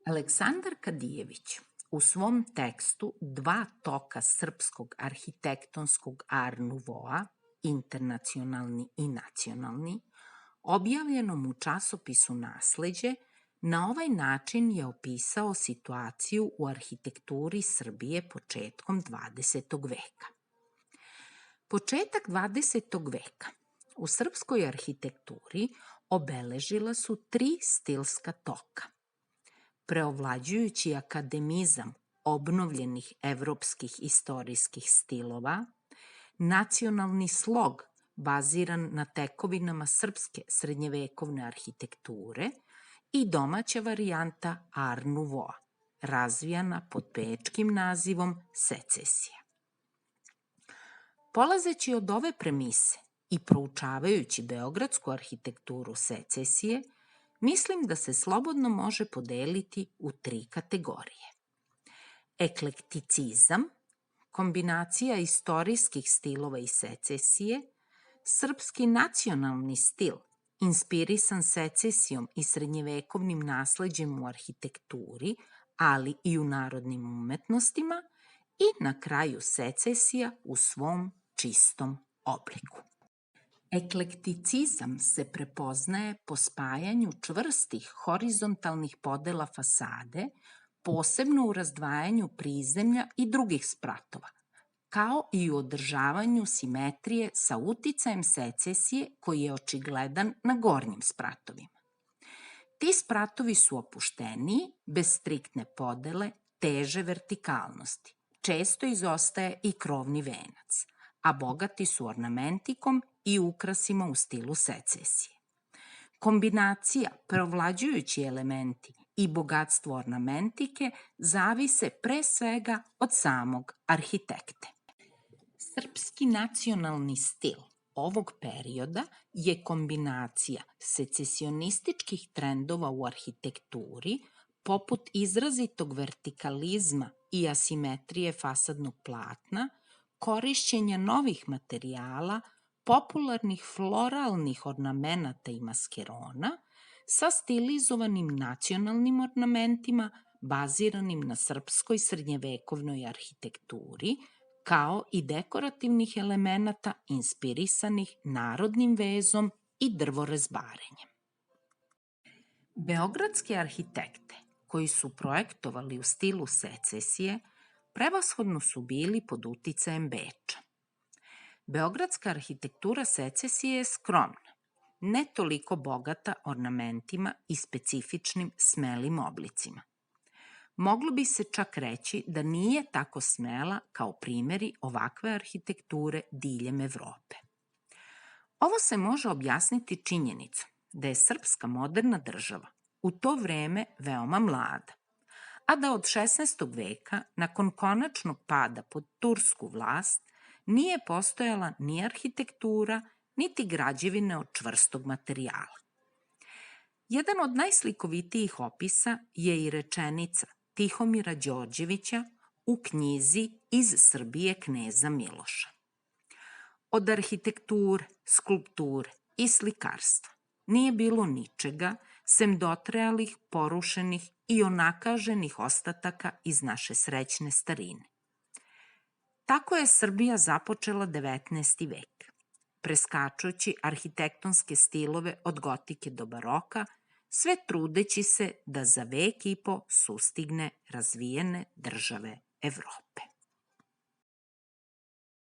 Aleksandar Kadijević u svom tekstu Dva toka srpskog arhitektonskog art nouveau, internacionalni i nacionalni, objavljenom u časopisu Nasleđe, na ovaj način je opisao situaciju u arhitekturi Srbije početkom 20. veka. Početak 20. veka u srpskoj arhitekturi obeležila su tri stilska toka. Preovlađujući akademizam obnovljenih evropskih istorijskih stilova, nacionalni slog baziran na tekovinama srpske srednjevekovne arhitekture i domaća varijanta art nouveau, razvijana pod bečkim nazivom secesija. Polazeći od ove premise i proučavajući beogradsku arhitekturu secesije, mislim da se slobodno može podeliti u tri kategorije. Eklekticizam, kombinacija istorijskih stilova i secesije, srpski nacionalni stil, inspirisan secesijom i srednjevekovnim nasleđem u arhitekturi, ali i u narodnim umetnostima, i na kraju secesija u svom čistom obliku. Eklekticizam se prepoznaje po spajanju čvrstih horizontalnih podela fasade, posebno u razdvajanju prizemlja i drugih spratova, kao i u održavanju simetrije sa uticajem secesije koji je očigledan na gornjim spratovima. Ti spratovi su opušteniji, bez striktne podele, teže vertikalnosti. Često izostaje i krovni venac, a bogati su ornamentikom i ukrasima u stilu secesije. Kombinacija, preovlađujući elementi i bogatstvo ornamentike zavise pre svega od samog arhitekte. Srpski nacionalni stil ovog perioda je kombinacija secesionističkih trendova u arhitekturi, poput izrazitog vertikalizma i asimetrije fasadnog platna, korišćenja novih materijala, popularnih floralnih ornamenata i maskerona sa stilizovanim nacionalnim ornamentima baziranim na srpskoj srednjevekovnoj arhitekturi, kao i dekorativnih elemenata inspirisanih narodnim vezom i drvorezbarenjem. Beogradske arhitekte koji su projektovali u stilu secesije prevashodno su bili pod uticajem Beča. Beogradska arhitektura secesije je skromna, ne toliko bogata ornamentima i specifičnim smelim oblicima. Moglo bi se čak reći da nije tako smela kao primeri ovakve arhitekture diljem Evrope. Ovo se može objasniti činjenicom da je srpska moderna država u to vreme veoma mlada, a da od 16. veka, nakon konačnog pada pod tursku vlast, nije postojala ni arhitektura, niti građevine od čvrstog materijala. Jedan od najslikovitijih opisa je i rečenica Tihomira Đorđevića u knjizi Iz Srbije kneza Miloša. Od arhitekture, skulpture i slikarstva nije bilo ničega sem dotrajalih, porušenih i onakaženih ostataka iz naše srećne starine. Tako je Srbija započela 19. vek, preskačući arhitektonske stilove od gotike do baroka, sve trudeći se da za vek i po sustigne razvijene države Evrope.